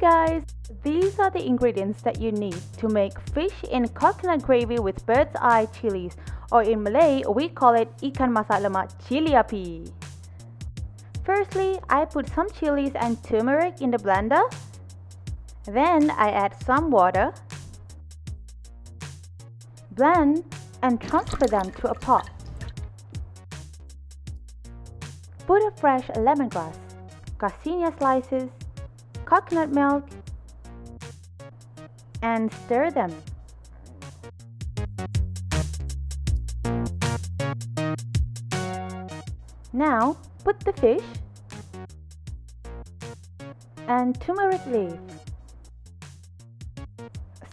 guys, these are the ingredients that you need to make fish in coconut gravy with bird's eye chilies, or in Malay we call it Ikan Masak Lemak Cili. Firstly, I put some chilies and turmeric in the blender. Then I add some water, blend and transfer them to a pot. Put a fresh lemongrass, Garcinia Slices, coconut milk, and stir them. Now put the fish and turmeric leaf,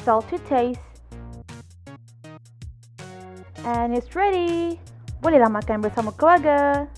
salt to taste, and it's ready. Bolehlah makan bersama keluarga.